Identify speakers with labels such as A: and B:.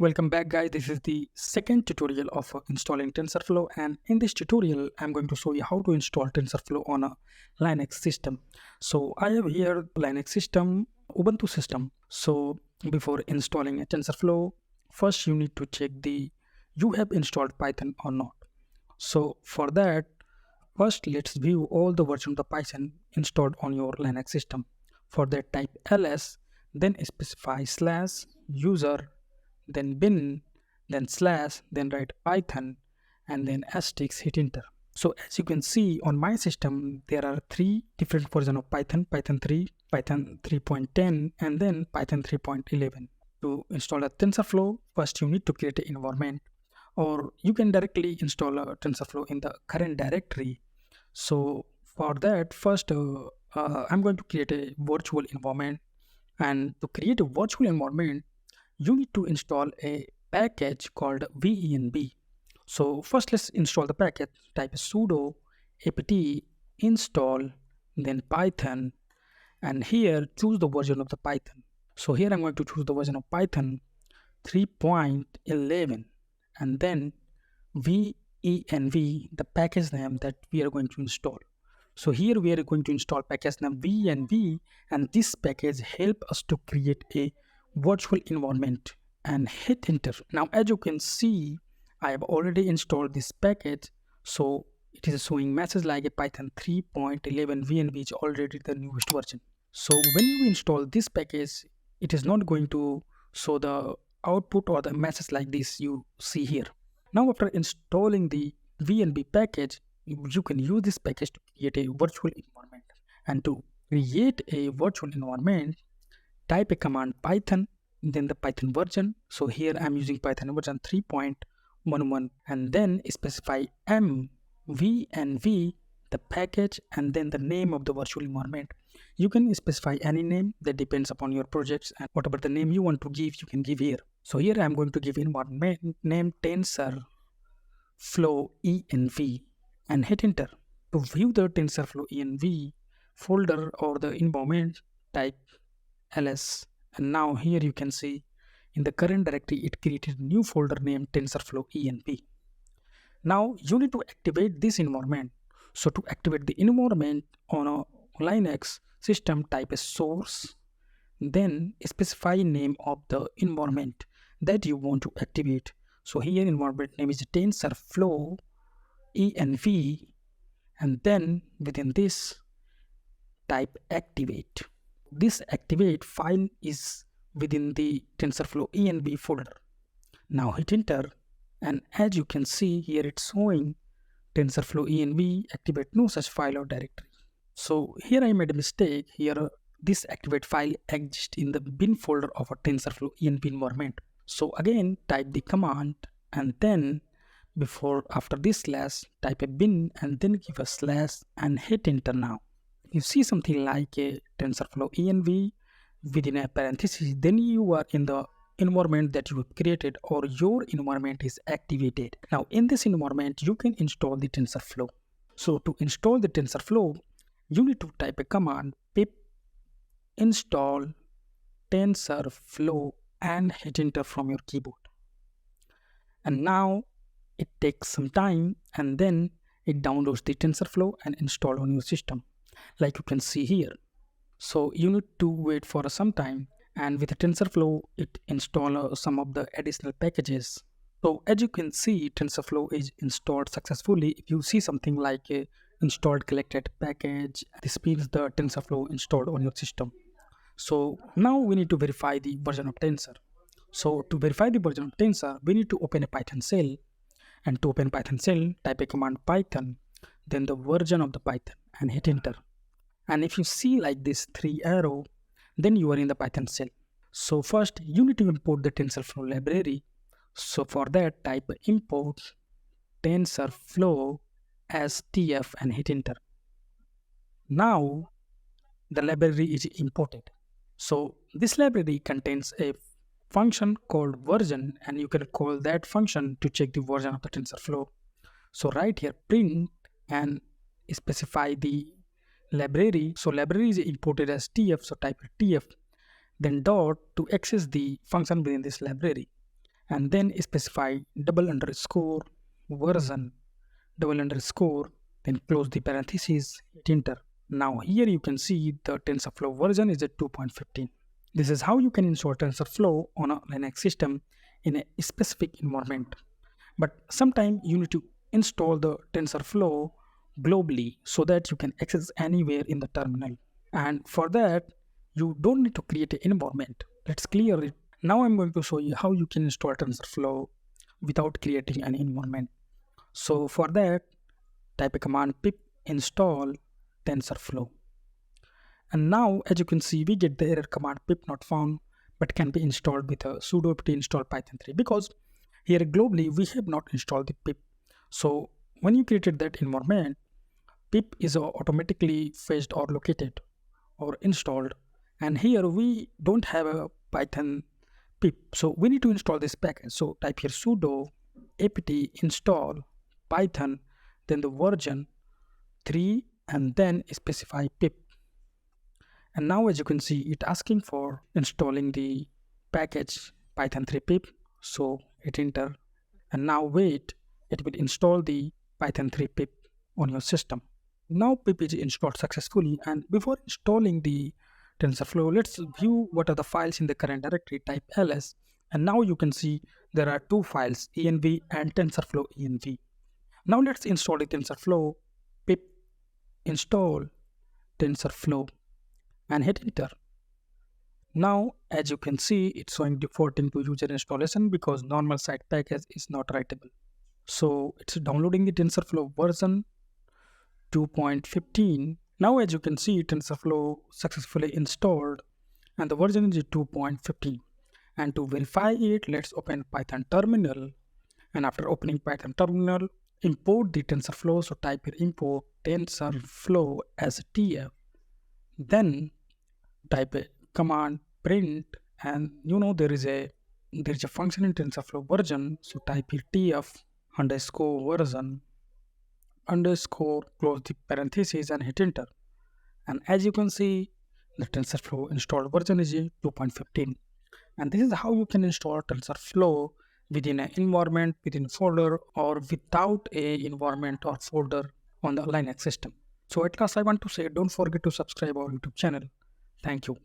A: Welcome back guys, this is the second tutorial of installing TensorFlow, and in this tutorial I'm going to show you how to install TensorFlow on a Linux system. So I have here Linux system, Ubuntu system. So before installing a TensorFlow, first you need to check you have installed Python or not. So for that, first let's view all the versions of Python installed on your Linux system. For that, type ls, then specify slash user, then bin, then slash, then write Python, and then asterisk, hit enter. So as you can see on my system, there are three different versions of Python: Python 3, Python 3.10, and then Python 3.11. To install a TensorFlow, first you need to create an environment, or you can directly install a TensorFlow in the current directory. So for that, first I'm going to create a virtual environment, and to create a virtual environment, you need to install a package called venv. So first let's install the package. Type sudo apt install, then Python, and here choose the version of the Python. So here I'm going to choose the version of Python 3.11, and then venv, the package name that we are going to install. So here we are going to install package name venv, and this package help us to create a virtual environment, and hit enter. Now as you can see, I have already installed this package, so it is showing message like a Python 3.11 venv is already the newest version. So when you install this package, it is not going to show the output or the message like this you see here. Now after installing the venv package, you can use this package to create a virtual environment. And to create a virtual environment, type a command Python, then the Python version. So here I'm using Python version 3.11, and then specify venv, the package, and then the name of the virtual environment. You can specify any name, that depends upon your projects, and whatever the name you want to give, you can give here. So here I'm going to give environment name TensorFlow env, and hit enter. To view the TensorFlow env folder or the environment, type ls, and now here you can see in the current directory it created a new folder named TensorFlow env. Now you need to activate this environment. So to activate the environment on a Linux system, type a source, then specify name of the environment that you want to activate. So here environment name is TensorFlow env, and then within this type activate. This activate file is within the TensorFlow env folder. Now hit enter, and as you can see here it's showing TensorFlow env activate no such file or directory. So here I made a mistake. Here this activate file exists in the bin folder of a TensorFlow env environment. So again type the command, and then after this slash type a bin, and then give a slash and hit enter. Now you see something like a TensorFlow env within a parenthesis, then you are in the environment that you have created, or your environment is activated. Now in this environment you can install the TensorFlow. So to install the TensorFlow, you need to type a command pip install TensorFlow and hit enter from your keyboard. And now it takes some time, and then it downloads the TensorFlow and install on your system, like you can see here. So you need to wait for some time, and with the TensorFlow it installs some of the additional packages. So as you can see, TensorFlow is installed successfully. If you see something like a installed collected package, this means the TensorFlow installed on your system. So now we need to verify the version of Tensor. So to verify the version of Tensor, we need to open a Python shell, and to open Python shell, type a command Python, then the version of the Python, and hit enter. And if you see like this 3 arrow, then you are in the Python shell. So first you need to import the TensorFlow library. So for that, type import TensorFlow as tf and hit enter. Now the library is imported. So this library contains a function called version, and you can call that function to check the version of the TensorFlow. So right here print and specify the library. So library is imported as tf, so type tf, then dot to access the function within this library. and then specify _version then close the parentheses, hit enter. Now here you can see the TensorFlow version is at 2.15. This is how you can install TensorFlow on a Linux system in a specific environment. But sometimes you need to install the TensorFlow globally so that you can access anywhere in the terminal. And for that, you don't need to create an environment. Let's clear it. Now I'm going to show you how you can install TensorFlow without creating an environment. So for that, type a command pip install TensorFlow. And now, as you can see, we get the error command pip not found, but can be installed with a sudo apt install python 3, because here globally we have not installed the pip. So when you created that environment, pip is automatically fetched or located or installed, and here we don't have a python pip, so we need to install this package. So type here sudo apt install python, then the version 3, and then specify pip. And now as you can see, it asking for installing the package python 3 pip, so hit enter, and now wait, it will install the python 3 pip on your system. Now pip is installed successfully, and before installing the TensorFlow, let's view what are the files in the current directory. Type ls, and now you can see there are two files, env and TensorFlow env. Now let's install the TensorFlow. Pip install TensorFlow and hit enter. Now as you can see, it's showing defaulting to user installation because normal site package is not writable. So it's downloading the TensorFlow version 2.15. Now as you can see, TensorFlow successfully installed and the version is 2.15. And to verify it, let's open Python terminal, and after opening Python terminal, import the TensorFlow. So type here import TensorFlow as tf, then type a command print, and there is a function in TensorFlow version, so type here tf _version _ close the parentheses and hit enter. And as you can see, the TensorFlow installed version is 2.15. And this is how you can install TensorFlow within an environment, within a folder, or without a environment or folder on the Linux system. So at last I want to say, don't forget to subscribe our YouTube channel. Thank you.